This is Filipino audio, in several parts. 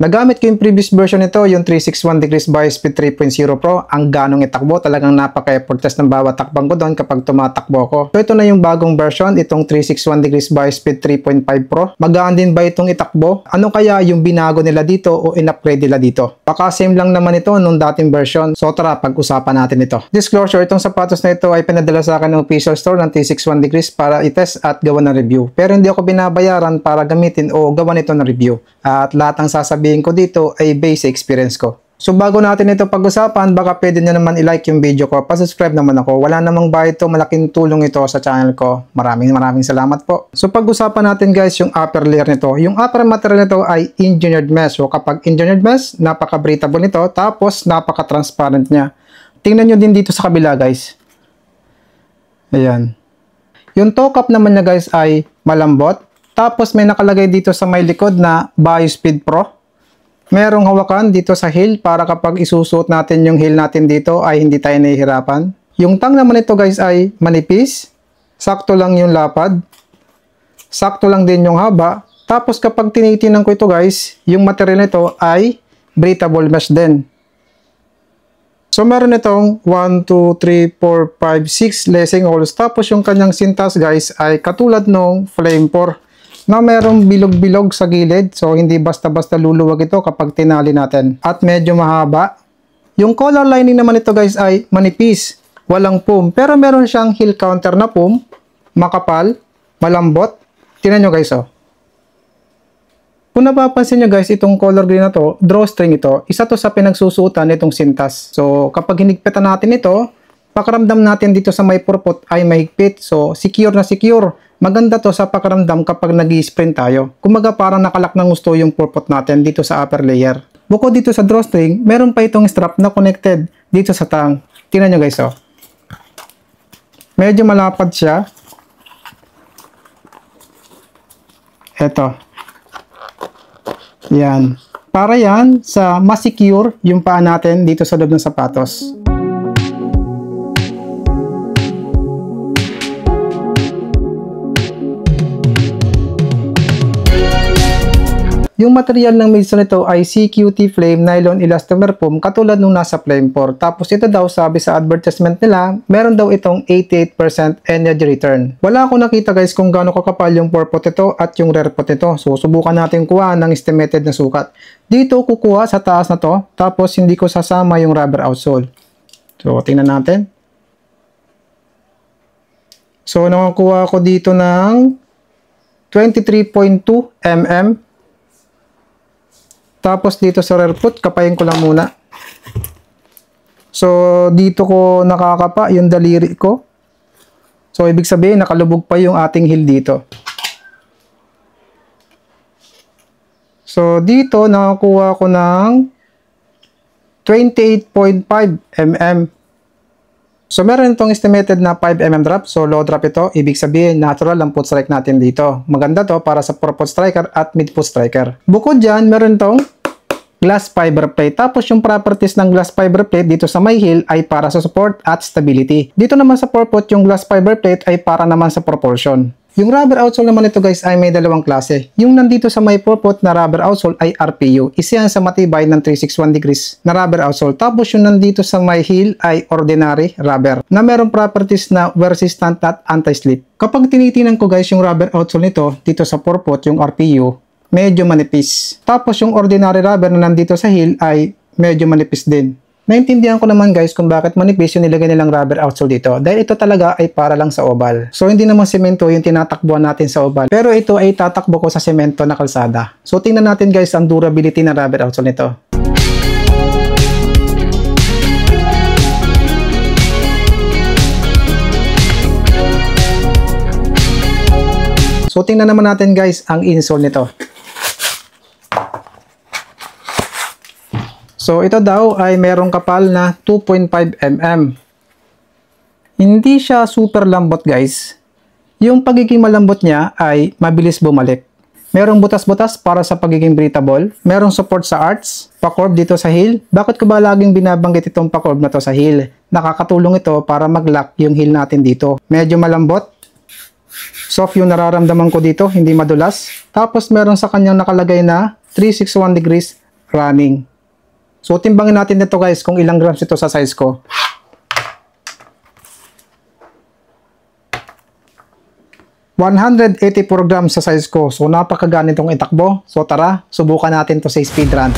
Nagamit ko yung previous version nito, yung 361 degrees Biospeed 3.0 Pro. Ang ganong itakbo, talagang napaka-effortless ng bawat takbang ko doon kapag tumatakbo ko. So ito na yung bagong version, itong 361 degrees Biospeed 3.5 Pro. Magaan din ba itong itakbo? Ano kaya yung binago nila dito o in-upgrade nila dito? Baka same lang naman ito nung dating version. So tara, pag-usapan natin ito. Disclosure, itong sapatos na ito ay pinadala sa akin ng official store ng 361 degrees para i-test at gawa ng review. Pero hindi ako binabayaran para gamitin o gawa nito ng review. At lahat ng sasabihin ko dito ay base experience ko. So bago natin ito pag-usapan, baka pwede nyo naman i-like yung video ko. Pa-subscribe naman ako. Wala namang bayad to, malaking tulong ito sa channel ko. Maraming salamat po. So pag-usapan natin guys yung upper layer nito. Yung upper material nito ay engineered mesh. So kapag engineered mesh, napaka-breathable nito. Tapos napaka-transparent niya. Tingnan nyo din dito sa kabila guys. Ayan. Yung toe cap naman niya guys ay malambot. Tapos may nakalagay dito sa may likod na Biospeed Pro. Merong hawakan dito sa heel para kapag isusuot natin yung heel natin dito ay hindi tayo nahihirapan. Yung tang naman ito guys ay manipis. Sakto lang yung lapad. Sakto lang din yung haba. Tapos kapag tinitinan ko ito guys, yung material nito ay breathable mesh din. So meron itong 1, 2, 3, 4, 5, 6 lacing holes. Tapos yung kanyang sintas guys ay katulad nung Flame 4. Na merong bilog-bilog sa gilid. So, hindi basta-basta luluwag ito kapag tinali natin. At medyo mahaba. Yung collar lining naman ito guys ay manipis. Walang foam. Pero meron siyang heel counter na foam. Makapal. Malambot. Tingnan nyo guys oh. Kung napapansin nyo guys, itong color green na to, drawstring ito, isa to sa pinagsusuotan nitong sintas. So, kapag hinigpitan natin ito, pakaramdam natin dito sa may purpot ay mahigpit. So, secure na secure. Maganda to sa pakaramdam kapag nag-i-sprint tayo. Kumaga parang nakalak ng gusto yung purpot natin dito sa upper layer. Bukod dito sa drawstring, meron pa itong strap na connected dito sa tang. Tingnan nyo guys oh. Medyo malapad siya. Eto. Yan. Para yan sa mas secure yung paa natin dito sa loob ng sapatos. Yung material ng midsole nito ay CQT Flame Nylon Elastomer Foam katulad nung nasa Flame 4. Tapos ito daw sabi sa advertisement nila, meron daw itong 88% energy return. Wala akong nakita guys kung gaano kakapal yung purpot ito at yung rear pot nito. So subukan natin kuha ng estimated na sukat. Dito kukuha sa taas na to, tapos hindi ko sasama yung rubber outsole. So tingnan natin. So nakakuha ko dito ng 23.2 mm. Tapos dito sa rear foot, kapayin ko lang muna. So, dito ko nakakapa yung daliri ko. So, ibig sabihin, nakalubog pa yung ating heel dito. So, dito, nakakuha ko ng 28.5 mm. So, meron itong estimated na 5 mm drop. So, low drop ito. Ibig sabihin, natural ang foot strike natin dito. Maganda to para sa foot striker at mid foot striker. Bukod dyan, meron itong glass fiber plate. Tapos, yung properties ng glass fiber plate dito sa may heel ay para sa support at stability. Dito naman sa foot, yung glass fiber plate ay para naman sa propulsion. Yung rubber outsole naman ito guys ay may dalawang klase. Yung nandito sa may purpot na rubber outsole ay RPU. Isa yan sa matibay ng 361 degrees na rubber outsole. Tapos yung nandito sa may heel ay ordinary rubber na merong properties na wear resistant at anti-slip. Kapag tinitinan ko guys yung rubber outsole nito dito sa purpot, yung RPU, medyo manipis. Tapos yung ordinary rubber na nandito sa heel ay medyo manipis din. Naintindihan ko naman guys kung bakit manipis yung nilagay nilang rubber outsole dito. Dahil ito talaga ay para lang sa oval. So hindi naman semento yung tinatakbuhan natin sa oval. Pero ito ay tatakbo ko sa semento na kalsada. So tingnan natin guys ang durability ng rubber outsole nito. So tingnan naman natin guys ang insole nito. So, ito daw ay merong kapal na 2.5 mm. Hindi siya super lambot guys. Yung pagiging malambot niya ay mabilis bumalik. Merong butas-butas para sa pagiging breathable. Merong support sa arch, pa-curve dito sa heel. Bakit ko ba laging binabanggit itong pa-curve na to sa heel? Nakakatulong ito para mag-lock yung heel natin dito. Medyo malambot. Soft yung nararamdaman ko dito, hindi madulas. Tapos meron sa kanyang nakalagay na 361 degrees running. So timbangin natin dito guys kung ilang grams ito sa size ko. 184 grams sa size ko. So napakagaan itong itakbo. So tara, subukan natin to sa speed run.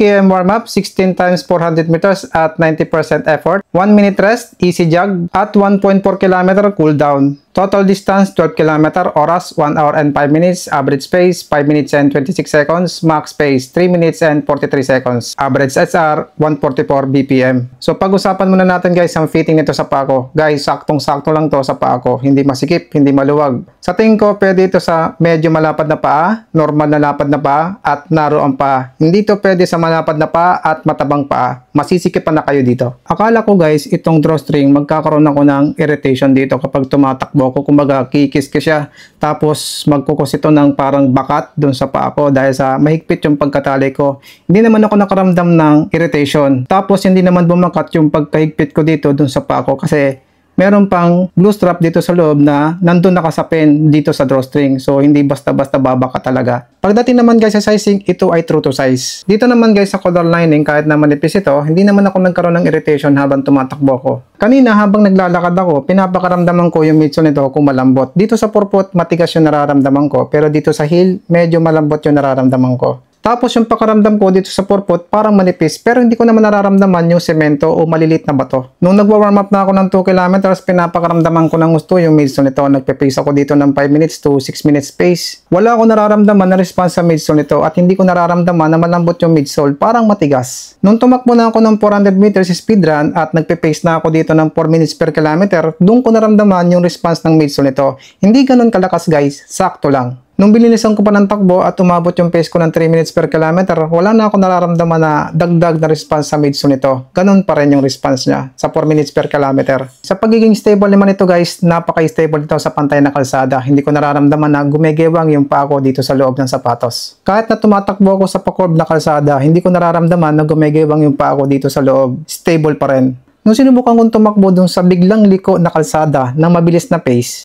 km warm-up, 16 times 400 meters at 90% effort. 1 minute rest, easy jog, at 1.4 km cool down. Total distance, 12 km, oras, 1 hour and 5 minutes, average pace, 5 minutes and 26 seconds, max pace, 3 minutes and 43 seconds, average SR, 144 BPM. So, pag-usapan muna natin guys ang fitting nito sa paa ko. Guys, saktong-sakto lang to sa paa ko, hindi masikip, hindi maluwag. Sa tingin ko, pwede ito sa medyo malapad na paa, normal na lapad na paa, at narrow ang paa. Hindi to pwede sa malapad na paa at matabang paa. Masisikipan na kayo dito. Akala ko guys, itong drawstring, magkakaroon ako ng irritation dito kapag tumatakbo ko, kumbaga kikis ko siya, tapos magkukos ito ng parang bakat dun sa paa ko dahil sa mahigpit yung pagkatali ko. Hindi naman ako nakaramdam ng irritation, tapos hindi naman bumakat yung pagkahigpit ko dito dun sa paa ko kasi meron pang glue strap dito sa loob na nandun nakasapin dito sa drawstring. So, hindi basta-basta babaka talaga. Pagdating naman guys sa sizing, ito ay true to size. Dito naman guys sa collar lining, kahit na manipis ito, hindi naman ako nagkaroon ng irritation habang tumatakbo ko. Kanina habang naglalakad ako, pinapakaramdaman ko yung midsole nito kung malambot. Dito sa purpot, matigas yung nararamdaman ko. Pero dito sa heel, medyo malambot yung nararamdaman ko. Tapos yung pakaramdam ko dito sa purpot parang manipis pero hindi ko naman nararamdaman yung semento o malilit na bato. Nung nagwa-warm up na ako ng 2 kilometers, pinapakaramdaman ko ng gusto yung midsole nito. Nagpe-pace ako dito ng 5 minutes to 6 minutes pace. Wala ako nararamdaman na response sa midsole nito at hindi ko nararamdaman na malambot yung midsole, parang matigas. Nung tumakbo na ako ng 400 meters speed run at nagpe-pace na ako dito ng 4 minutes per kilometer, doon ko naramdaman yung response ng midsole nito. Hindi ganun kalakas guys, sakto lang. Nung binilisan ko pa ng takbo at umabot yung pace ko ng 3 minutes per kilometer, wala na ako nararamdaman na dagdag na response sa midsole nito. Ganun pa rin yung response niya sa 4 minutes per kilometer. Sa pagiging stable naman ito guys, napaka-stable ito sa pantay na kalsada. Hindi ko nararamdaman na gumegewang yung paa ko dito sa loob ng sapatos. Kahit na tumatakbo ako sa pa-curve na kalsada, hindi ko nararamdaman na gumegewang yung paa ko dito sa loob. Stable pa rin. Nung sinubukan kong tumakbo dun sa biglang liko na kalsada ng mabilis na pace,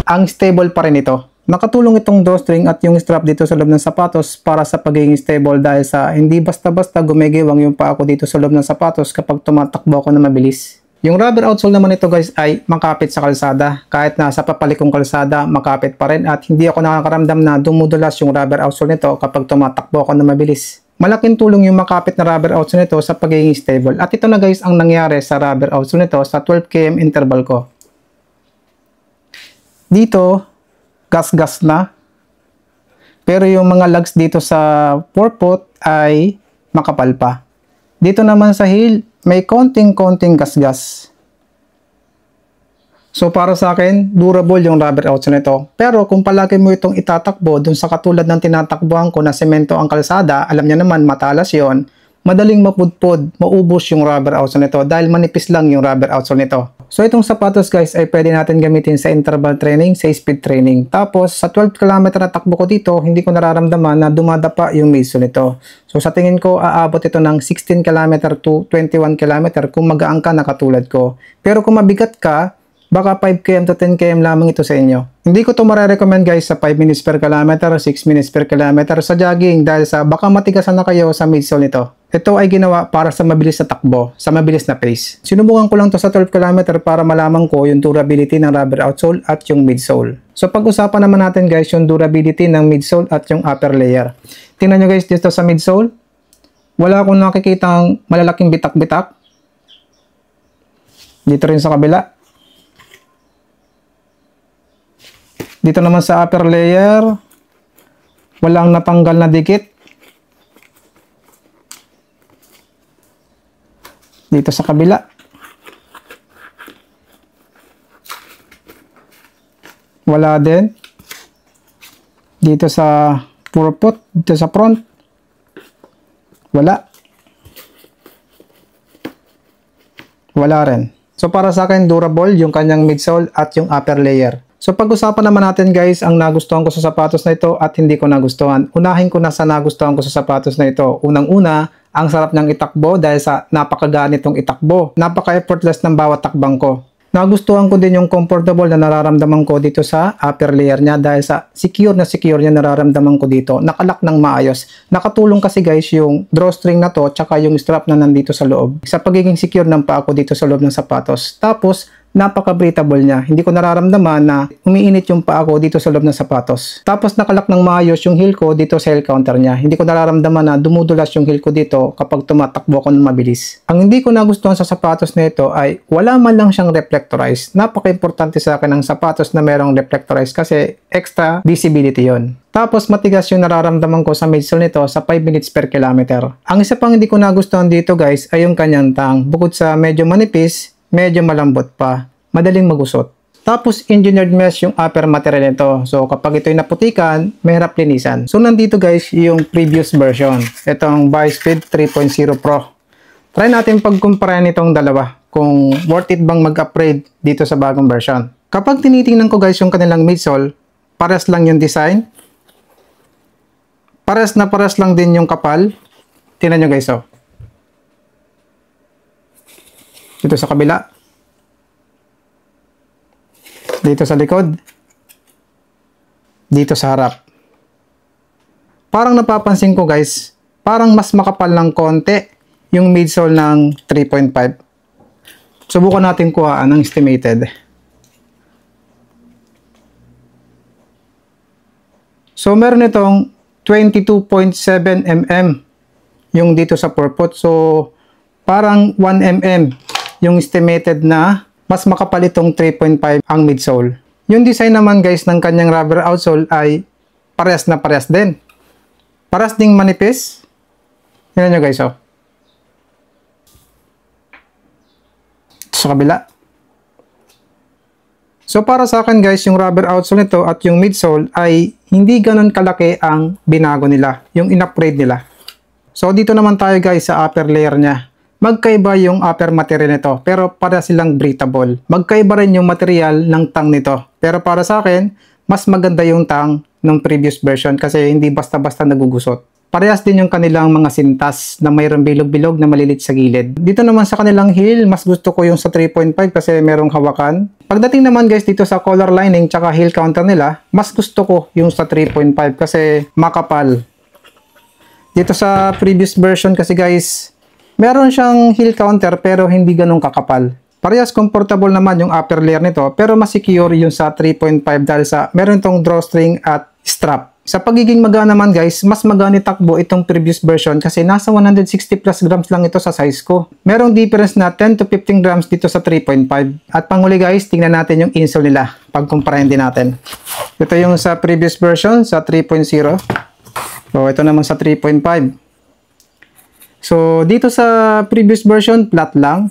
ang stable pa rin ito. Nakatulong itong drawstring at yung strap dito sa loob ng sapatos para sa pagiging stable dahil sa hindi basta-basta gumegewang yung paa ko dito sa loob ng sapatos kapag tumatakbo ako na mabilis. Yung rubber outsole naman ito guys ay makapit sa kalsada. Kahit nasa papalikong kalsada, makapit pa rin at hindi ako nakakaramdam na dumudulas yung rubber outsole nito kapag tumatakbo ako na mabilis. Malaking tulong yung makapit na rubber outsole nito sa pagiging stable. At ito na guys ang nangyari sa rubber outsole nito sa 12 km interval ko. Dito, gas-gas na. Pero yung mga lugs dito sa forefoot ay makapal pa. Dito naman sa heel, may konting-konting gas-gas. So para sa akin, durable yung rubber outsole nito. Pero kung palagi mo itong itatakbo dun sa katulad ng tinatakbuhan ko na semento ang kalsada, alam niya naman matalas yon, madaling mapudpod, maubos yung rubber outsole nito dahil manipis lang yung rubber outsole nito. So itong sapatos guys ay pwede natin gamitin sa interval training, sa speed training. Tapos sa 12 km na takbo ko dito, hindi ko nararamdaman na dumadapa yung midsole nito. So sa tingin ko, aabot ito ng 16 km to 21 km kung magaan ka na katulad ko. Pero kung mabigat ka, baka 5 km to 10 km lamang ito sa inyo. Hindi ko to marirecommend guys sa 5 minutes per kilometer, 6 minutes per kilometer sa jogging dahil sa baka matigasan na kayo sa midsole nito. Ito ay ginawa para sa mabilis na takbo, sa mabilis na pace. Sinubukan ko lang to sa 12 km para malaman ko yung durability ng rubber outsole at yung midsole. So pag-usapan naman natin guys yung durability ng midsole at yung upper layer. Tingnan nyo guys dito sa midsole. Wala akong nakikitang malalaking bitak-bitak. Dito rin sa kabila. Dito naman sa upper layer, walang natanggal na dikit. Dito sa kabila. Wala din. Dito sa purpot, dito sa front. Wala. Wala rin. So para sa akin, durable yung kanyang midsole at yung upper layer. So pag-usapan naman natin guys ang nagustuhan ko sa sapatos na ito at hindi ko nagustuhan. Unahin ko na sa nagustuhan ko sa sapatos na ito. Unang-una, ang sarap niyang itakbo dahil sa napakagaan itong itakbo. Napaka-effortless ng bawat takbang ko. Nagustuhan ko din yung comfortable na nararamdaman ko dito sa upper layer niya dahil sa secure niya nararamdaman ko dito. Nakalak ng maayos. Nakatulong kasi guys yung drawstring na to tsaka yung strap na nandito sa loob. Sa pagiging secure ng paa ko dito sa loob ng sapatos. Tapos, napaka-breathable niya. Hindi ko nararamdaman na umiinit yung paa ko dito sa loob ng sapatos. Tapos nakalak ng maayos yung heel ko dito sa heel counter niya. Hindi ko nararamdaman na dumudulas yung heel ko dito kapag tumatakbo ko ng mabilis. Ang hindi ko nagustuhan sa sapatos na ito ay wala man lang siyang reflectorized. Napaka-importante sa akin ang sapatos na merong reflectorized kasi extra visibility yon. Tapos matigas yung nararamdaman ko sa midsole nito sa 5 minutes per kilometer. Ang isa pang hindi ko nagustuhan dito guys ay yung kanyang tang. Bukod sa medyo manipis, medyo malambot pa, madaling magusot. Tapos engineered mesh yung upper material nito. So kapag ito'y naputikan, mahirap linisan. So nandito guys yung previous version. Itong Biosprit 3.0 Pro. Try natin pagkumpara nitong dalawa kung worth it bang mag-upgrade dito sa bagong version. Kapag tinitingnan ko guys yung kanilang midsole, pares lang yung design. Pares na pares lang din yung kapal. Tingnan nyo guys oh. Dito sa kabila. Dito sa likod. Dito sa harap. Parang napapansin ko guys, parang mas makapal ng konti yung midsole ng 3.5. Subukan natin kuhaan ng estimated. So meron itong 22.7 mm yung dito sa purpot. So parang 1 mm yung estimated na mas makapal itong 3.5 ang midsole. Yung design naman guys ng kanyang rubber outsole ay parehas na parehas din. Parehas ding manipis. Tingnan nyo guys oh. Sa kabila. So para sa akin guys, yung rubber outsole nito at yung midsole ay hindi ganun kalaki ang binago nila. Yung in-upgrade nila. So dito naman tayo guys sa upper layer niya. Magkaiba yung upper material nito, pero para silang breathable. Magkaiba rin yung material ng tang nito. Pero para sa akin, mas maganda yung tang ng previous version kasi hindi basta-basta nagugusot. Parehas din yung kanilang mga sintas na mayroong bilog-bilog na malilit sa gilid. Dito naman sa kanilang heel, mas gusto ko yung sa 3.5 kasi merong hawakan. Pagdating naman guys dito sa collar lining tsaka heel counter nila, mas gusto ko yung sa 3.5 kasi makapal. Dito sa previous version kasi guys, meron siyang heel counter pero hindi ganun kakapal. Parehas comfortable naman yung upper layer nito pero mas secure yung sa 3.5 dahil sa meron tong drawstring at strap. Sa pagiging magaan naman guys, mas magaan takbo itong previous version kasi nasa 160 plus grams lang ito sa size ko. Merong difference na 10 to 15 grams dito sa 3.5. At panghuli guys, tingnan natin yung insole nila. Pagkumparahin din natin. Ito yung sa previous version sa 3.0. So ito naman sa 3.5. So, dito sa previous version, flat lang.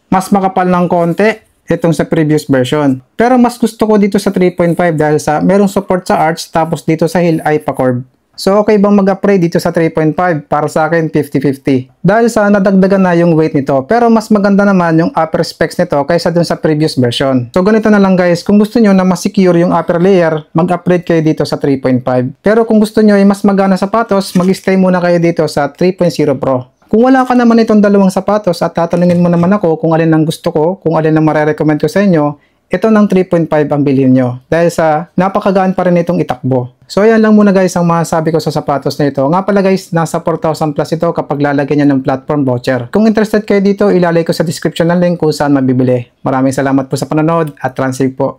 Mas makapal ng konti itong sa previous version. Pero mas gusto ko dito sa 3.5 dahil sa merong support sa arch tapos dito sa heel ay pa-curve. So, okay bang mag-upgrade dito sa 3.5? Para sa akin, 50-50. Dahil sa nadagdagan na yung weight nito. Pero mas maganda naman yung upper specs nito kaysa dun sa previous version. So, ganito na lang guys. Kung gusto nyo na mas secure yung upper layer, mag-upgrade kayo dito sa 3.5. Pero kung gusto nyo ay mas magana sapatos, mag-stay muna kayo dito sa 3.0 Pro. Kung wala ka naman itong dalawang sapatos at tatanungin mo naman ako kung alin ang gusto ko, kung alin ang marerecommend ko sa inyo, ito ng 3.5 ang bilhin nyo. Dahil sa napakagaan pa rin itong itakbo. So ayan lang muna guys ang masasabi ko sa sapatos na ito. Nga pala guys, nasa 4,000 plus ito kapag lalagyan niya ng platform voucher. Kung interested kayo dito, ilalagay ko sa description ng link kung saan mabibili. Maraming salamat po sa panonood at transfer po.